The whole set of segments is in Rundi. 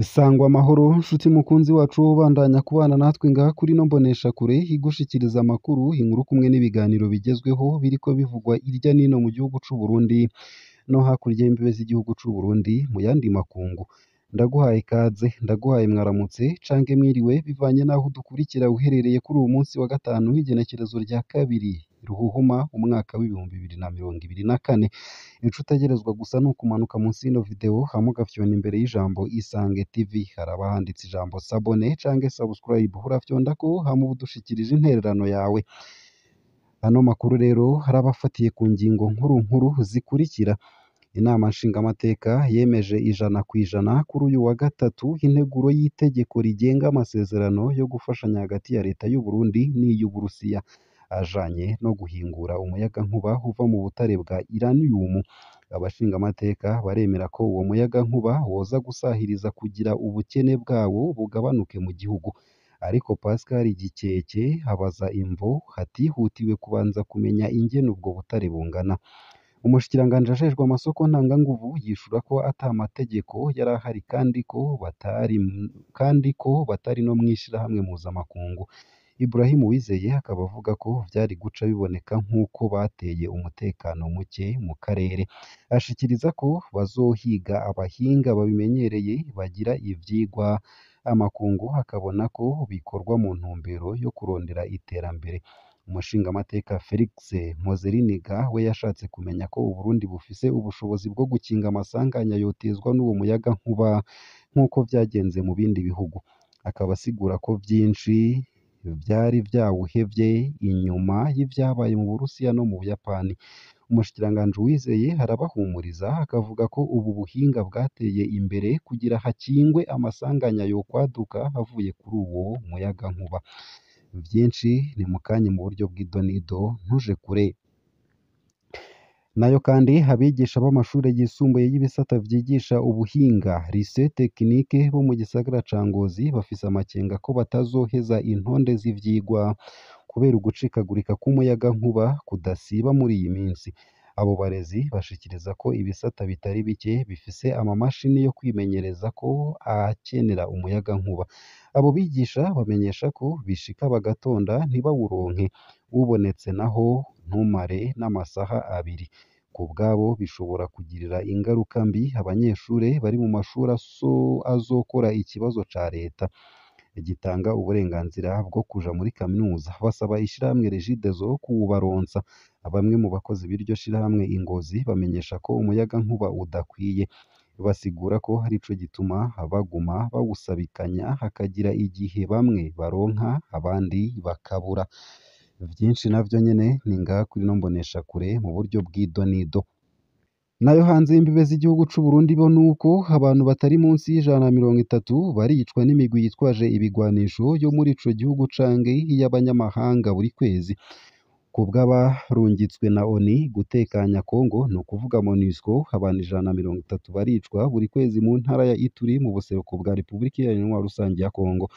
Sangwa amahoro nshuti mukunzi wacu ubandanya kubana natwe ngaha kuri no mboneshakure igushikiriza amakuru inkuru kumwe n'ibiganiro bigezweho biriko bivugwa irya nino mu gihugu c'u Burundi no hakurya y'imbibe z'igihugu c'u Burundi mu yandi makungu. Ndaguhaye ikaze, ndaguhaye mwaramutse canke mwiriwe bivanye naho udukurikira uherereye kuri uwu munsi wa gatanu w'igenekerezo rya kabiri Ruhuhuma umwaka w'ibihumbi 2024. Ico utegerezwa gusa ni ukumanuka munsi y'ino video hama ugafyona imbere y'ijambo Isange TV, haraba handitse ijambo sabone canke subscribe, urafyondako hama uba udushikirije intererano yawe. Ano makuru rero harabafatiye ku ngingo nkuru zikurikira. Inama nshingamateka yemeje 100% kuri uyu wa gatatu integuro y'itegeko rigenga amasezerano yo gufashanya hagati ya leta y'u Burundi n'iy'Uburusiya ajanye no guhingura umuyagankuba uva mu butare bwa uranium. Abashingamateka baremera ko uwo muyagankuba woza gusahiriza kugira ubukene bwawo bugabanuke mu gihugu. Ariko Pascal Gikeke abaza imvo hatihutiwe kubanza kumenya ingene ubwo butare bungana. Umushikiranganje ajejwe amasoko ntanganguvu yishura ko ata amategeko yari ahari kandi ko batari no mwishirahamwe mpuzamakungu. Ibrahim Uwizeye akaba avuga ko vyari guca biboneka nk'uko bateye umutekano muke mu karere. Ashikiriza ko bazohiga abahinga babimenyereye bagira ivyigwa amakungu akabona ko bikorwa mu ntumbero yo kurondera iterambere. Umushingamateka Felix Mpozeriniga we yashatse kumenya ko Uburundi bufise ubushobozi bwo gukinga amasanganya yotezwa n'uwo muyagankuba nk'uko vyagenze mu bindi bihugu. Akaba asigura ko vyinshi vyari vyawuhevye inyuma y'ivyabaye mu Burusiya no mu Buyapani. Umushikiranganje Uwizeye arabahumuriza akavuga ko ubu buhinga bwateye imbere kugira hakingwe amasanganya yokwaduka avuye kuri uwo muyagankuba. Vyinshi ni mukanye mu buryo bw'idonido ntuje kure. Nayo kandi abigisha b'amashure yisumbuye y'ibisata vyigisha ubuhinga lycée technique bo mu gisagara ca Ngozi bafise amakenga ko batazoheza intonde z'ivyigwa kubera ugucikagurika k'umuyagankuba kudasiba muri iyi minsi. Abo barezi bashikiriza ko ibisata bitari bike bifise amamashini yo kwimenyereza ko akenera umuyagankuba. Abo bigisha bamenyesha ko bishika bagatonda ntibawuronke, ubonetse naho ntumare n'amasaha abiri. Ku bwabo bishobora kugirira ingaruka mbi abanyeshure bari mu mashuri azokora ikibazo ca leta gitanga uburenganzira bwo kuja muri kaminuza. Basaba ishirahamwe Regideso kuwubaronsa. Bamwe mu bakozi b'iryo shirahamwe Ingozi bamenyesha ko umuyagankuba udakwiye. Basigura ko hari ico gituma baguma bawusabikanya hakagira igihe bamwe baronka abandi bakabura. Vyinshi navyo nyene ni ngaha kuri no mboneshakure mu buryo bw'idonido. Nayo hanze y'imbibe z'igihugu c'u Burundi bo nuko abantu batari munsi y'130 baricwa n'imigwi yitwaje ibigwanisho yo muri ico gihugu canke y'abanyamahanga buri kwezi. Ku bw'abarungitswe na ONU gutekanya Kongo, ni ukuvuga MONUSCO, abantu 130 baricwa buri kwezi mu ntara ya Ituri mu buseruko bwa Repubulika Iharanira Rusangi ya Kongo.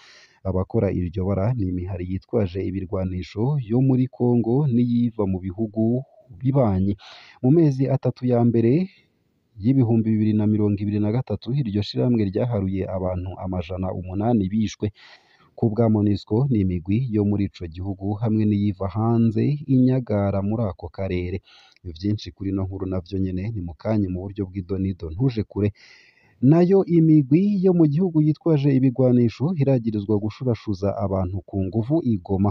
Abakora iryo bara ni imihari yitwaje ibirwanisho yo muri Kongo n'iyiva mu bihugu bibanyi. Mu mezi atatu ya mbere y'ibihumbi 2023 iryo shirahamwe ryaharuye abantu 800 bishwe. Ku bwa MONUSCO ni imigwi yo muri ico gihugu hamwe n'iyiva hanze inyagara muri ako karere. Vyinshi kuri no nkuru navyo nyene ni mukanye mu buryo bw'idonido ntuje kure. Nayo imigwi yo mu gihugu yitwaje ibigwanisho iragirizwa gushurashuza abantu ku nguvu igoma.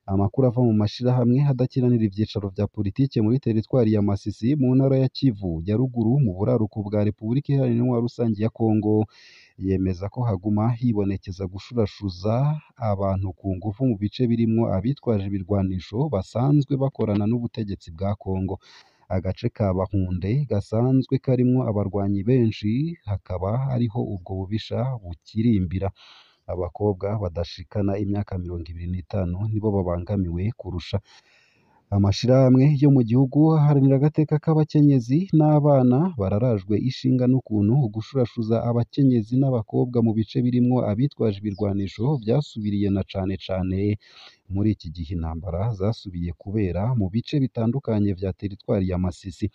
Amakuru ava mu mashirahamwe hadakiranira ivyicaro vya politike muri teritwari ya Masisi mu ntara ya Kivu ya ruguru mu buraruko bwa Repubulika Iharanira Rusangi ya Kongo yemeza ko haguma hibonekeza gushurashuza abantu ku nguvu mu bice birimwo abitwaje ibirwanisho basanzwe bakorana n'ubutegetsi bwa Kongo. Agace ka Bahunde gasanzwe karimwo abarwanyi benshi, hakaba ariho ubwo bubisha bukirimbira. Abakobwa badashikana imyaka 25 nibo babangamiwe kurusha. Amashirahamwe yo mu gihugu aharanira agateka k'abakenyezi n'abana bararajwe ishinga n'ukuntu gushurashuza abakenyezi n'abakobwa mu bice birimwo abitwaje ibirwanisho vyasubiriye na cane muri iki gihe intambara zasubiye kubera mu bice bitandukanye vya teritwari ya Masisi.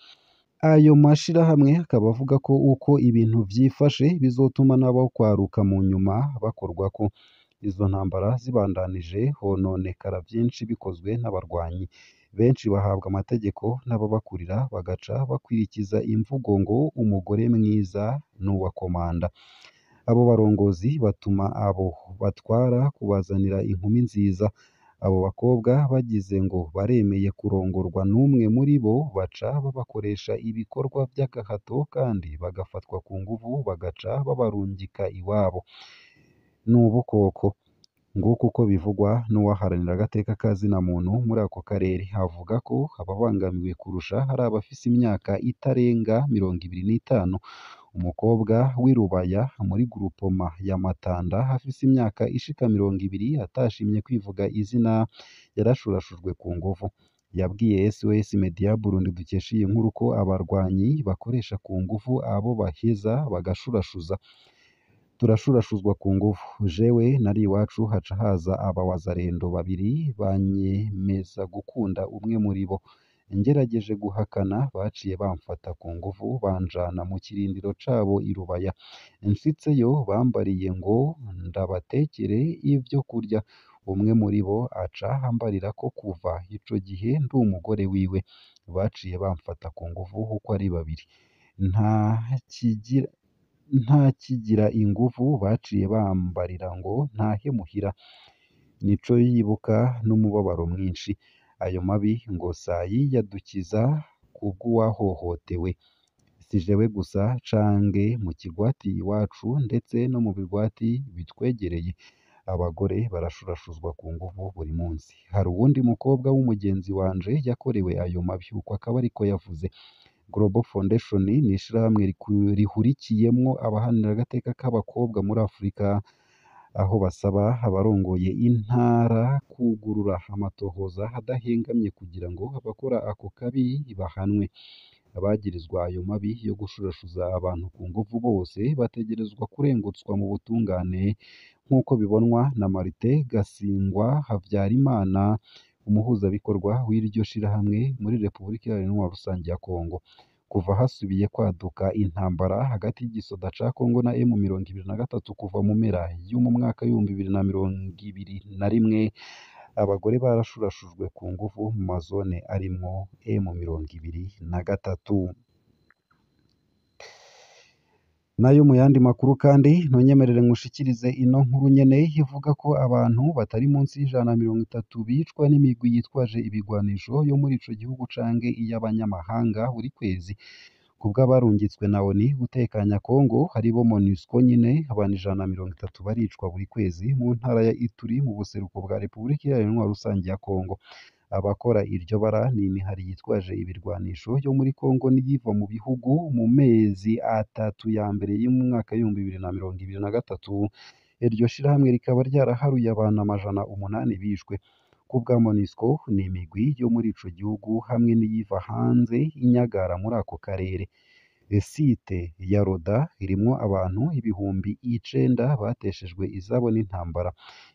Ayo mashirahamwe akaba avuga ko uko ibintu vyifashe bizotuma n'abo kwaruka mu nyuma bakorwako. Izo ntambara zibandanije hononekara vyinshi bikozwe n'abarwanyi. Benshi bahabwa amategeko n'ababakurira bagaca bakwirikiza imvugo ngo umugore mwiza n'uwa komanda. Abo barongozi batuma abo batwara kubazanira inkumi nziza. Abo bakobwa bagize ngo baremeye kurongorwa n'umwe muri bo baca babakoresha ibikorwa vy'agahato kandi bagafatwa ku nguvu bagaca babarungika iwabo. N'ubukoko. Nguko uko bivugwa n'uwaharanira agateka ka zina muntu muri ako karere. Avuga ko ababangamiwe kurusha hari abafise imyaka itarenga 25. Umukobwa w'i Rubaya muri Groupement ya Matanda afise imyaka ishika 20 atashimye kwivuga izina yarashurashujwe ku nguvu. Yabwiye SOS Media Burundi dukesha iyi nkuru ko abarwanyi bakoresha ku nguvu abo baheza bagashurashuza. Turashurashuzwa ku nguvu. Jewe nari iwacu haca haza abawazarendo babiri banyemeza gukunda umwe muri bo. Ngerageje guhakana baciye bamfata ku nguvu banjana mu kirindiro cabo i Rubaya. Nshitseyo bambariye ngo ndabatekere ivyo kurya. Umwe muri bo aca ambarira ko kuva ico gihe ndi umugore wiwe. Baciye bamfata ku nguvu uko ari babiri. Nta kigira inguvu baciye bambarira ngo ntahe muhira. Nico yibuka n'umubabaro mwinshi. Ayo mabi ngo sayiyadukiza kubw'uwahohotewe. Si jewe gusa cange mu kigwati iwacu ndetse no mu bigwati bitwegereye. Abagore barashurashuzwa ku nguvu buri munsi. Hari uwundi mukobwa w'umugenzi wanje yakorewe ayo mabi uko akaba ariko yavuze. Global Foundation ni ishirahamwe rihurikiyemwo abaharanira agateka k'abakobwa muri Afurika, aho basaba abarongoye intara kugurura amatohoza adahengamye kugira ngo abakora ako kabi bahanwe. Abagirizwa ayo mabi yo gushurashuza abantu ku nguvu bose bategerezwa kurengutswa mu butungane nk'uko bibonwa na Martin Gasingwa Havyarimana, umuhuzabikorwa w'iryo shirahamwe muri Repubulika Iharanira Rusange ya Kongo. Kuva hasubiye kwaduka intambara hagati y'igisoda ca Kongo na M23 kuva mu mpera y'umu mwaka w'2021, abagore barashurashujwe ku nguvu mu mazone arimwo M23. Nayo mu yandi makuru kandi ntunyemerere nkushikirize ino nkuru nyene ivuga ko abantu batari munsi y'130 bicwa n'imigwi yitwaje ibigwanisho yo muri ico gihugu canke iy'abanyamahanga buri kwezi. Kubw'abarungitswe na ONU gutekanya Kongo haribo MONUSCO nyine, abantu 130 baricwa buri kwezi mu ntara ya Ituri mu buseruko bwa Repubulika Iharanira Rusange ya Kongo. Abakora iryo bara ni imihari yitwaje ibirwanisho yo muri Kongo n'iyiva mu bihugu mu mezi 3 ya mbere y'umwaka w'2023. Iryo shirahamwe rikaba ryaraharuye abantu 800 bishwe. Kubwa MONUSCO ni imigwi yo muri ico gihugu hamwe n'iyiva hanze inyagara muri ako karere. Site ya Roda irimwo abantu 9,000 bateshejwe izabo n'intambara.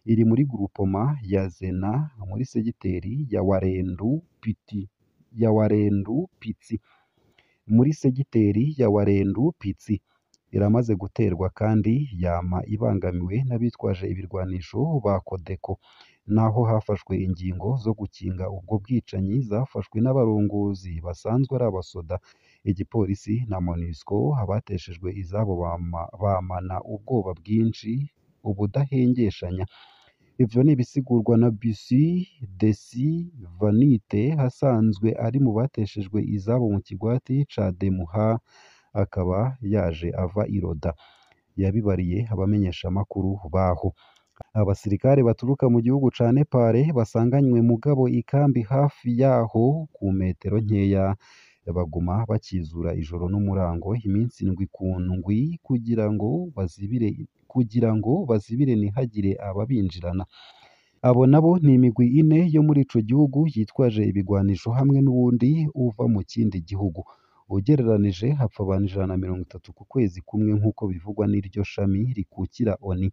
Iri muri Groupement ya Zena muri segiteri ya Warendu Pitsi. Muri segiteri ya Warendu Pitsi iramaze guterwa kandi yama ibangamiwe n'abitwaje ibirwanisho ba Kodeko. Naho hafashwe ingingo zo gukinga ubwo bwicanyi zafashwe n'abarongozi basanzwe ari abasoda. Igipolisi na MONUSCO abateshejwe izabo bamana ubwoba bwinshi ubudahengeshanya. Ivyo ni ibisigurwa na Bussy Desi Vanite hasanzwe ari mu bateshejwe izabo mu kigwati ca Demuha, akaba yaje ava Iroda. Yabibariye abamenyesha makuru baho. Abasirikare baturuka mu gihugu ca Nepal basanganywe mugabo ikambi hafi yaho ku metero nkeya, baguma bakizura ijoro n'umurango iminsi 7 ku ndwi kugira ngo bazibire ntihagire ababinjirana. Abo nabo ni imigwi 4 yo muri ico gihugu yitwaje ibigwanisho hamwe n'uwundi uva mu kindi gihugu. Ugereranije hapfa abantu 130 ku kwezi kumwe nk'uko bivugwa n'iryo shami rikukira ONU.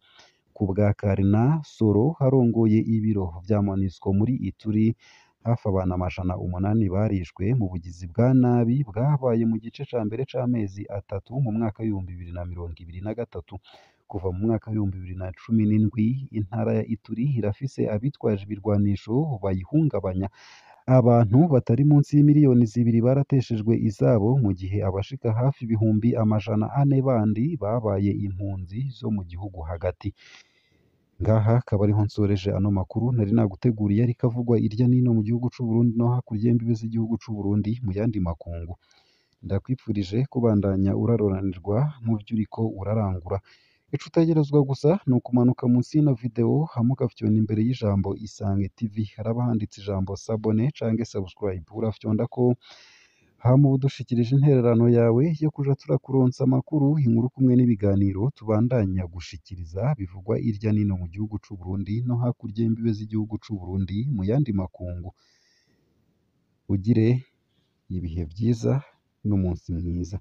Ku bwa Karina Soro harongoye ibiro vya MONUSCO muri Ituri, hafi abantu amajana umunani barishwe mu bugizi bwa nabi bwabaye mu gice ca mbere c'amezi atatu mu mwaka w'ibihumbi bibiri na mirongo ibiri na gatatu. Kuva mu mwaka w'ibihumbi bibiri na cumi n'indwi intara ya Ituri irafise abitwaje ibirwanisho bayihungabanya. Abantu batari munsi y'imiliyoni zibiri barateshejwe izabo mu gihe abashika hafi ibihumbi amajana ane bandi babaye impunzi zo mu gihugu hagati. Ngaha akaba ariho nsoreje ano makuru nari naguteguriye ariko avugwa irya nino mu gihugu c'u Burundi no hakurya y'imbibe z'igihugu c'u Burundi mu yandi makungu. Ndakwifurije kubandanya uraroranirwa mu vyo uriko urarangura. Ico utegerezwa gusa ni ukumanuka munsi y'ino video hama ugafyona imbere y'ijambo Isange TV haraba handitse ijambo s'abonner canke subscribe urafyondako hama uba udushikirije intererano yawe yo kuja turakuronsa amakuru, inkuru kumwe n'ibiganiro tubandanya gushikiriza bivugwa irya nino mu gihugu c'u Burundi no hakurya y'imbibe z'igihugu c'u Burundi mu yandi makungu. Ugire ibihe vyiza n'umunsi mwiza.